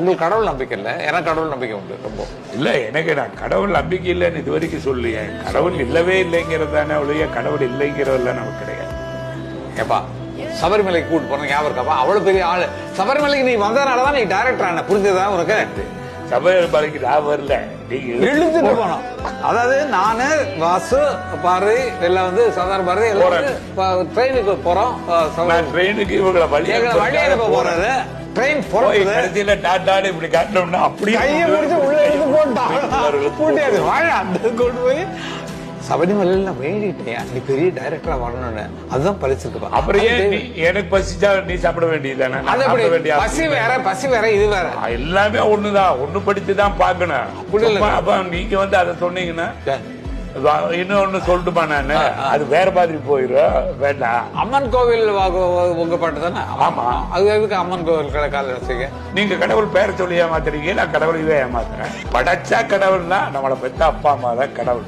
உங்களுக்கு கடவுள் நம்பிக்கை இல்லை, எனக்கு கடவுள் நம்பிக்கை உண்டு ரொம்ப. இல்ல எனக்கு நான் கடவுள் நம்பிக்கை இல்லைன்னு இது வரைக்கும் சொல்லியே. கடவுள் இல்லவே இல்லைங்கிறது தானே ஒழிய கடவுள் இல்லைங்கிறதுல நமக்கு கிடையாது. ஏப்பா சபரிமலைக்கு கூட்டு போன ஞாபகம் இருக்காப்பா? அவ்வளவு பெரிய ஆளு. சபரிமலைக்கு நீ வந்ததுனாலதான் நீ டைரக்டர் ஆன, புரிஞ்சதா உனக்கு? சபரிமலைக்கு நான் வரல, இழுத்துட்டு போனோம். அதாவது நானு வாசு பாரதி எல்லாம் வந்து சாதாரண பாரதி எல்லாம் ட்ரெயினுக்கு போறோம். ட்ரெயினுக்கு இவங்களை வழியில போறது ட்ரெயின் கடைசியில டாட்டாடு இப்படி காட்டணும்னா அப்படி கையை முடிச்சு உள்ள எடுத்து போட்டாங்க. வாழ அந்த கொண்டு போய் சபரிமலையில நான் வேண்டிட்டேன் நீ பெரிய டைரக்டரா வரணும்னு. அதுதான் பழிச்சிருக்குப்பா. அப்புறம் ஏன் எனக்கு பசிச்சா நீ சாப்பிட வேண்டியதுதானே? பசி வேற பசி வேற இது வேற எல்லாமே ஒண்ணுதான். ஒண்ணு படிச்சுதான் பாக்கணும். அப்ப நீங்க வந்து அதை சொன்னீங்கன்னா இன்னொன்னு சொல்லிட்டுமா நானு அது வேற மாதிரி போயிடும். வேண்டாம். அம்மன் கோவில் உங்க பாட்டு தானே? ஆமா. அது எதுக்கு அம்மன் கோவில் கால வச்சுக்க? நீங்க கடவுள் பேரை சொல்லி ஏமாத்துறீங்க, நான் கடவுளையே ஏமாத்துறேன். படைச்சா கடவுள்னா நம்மளை பெற்ற அப்பா அம்மா தான் கடவுள்.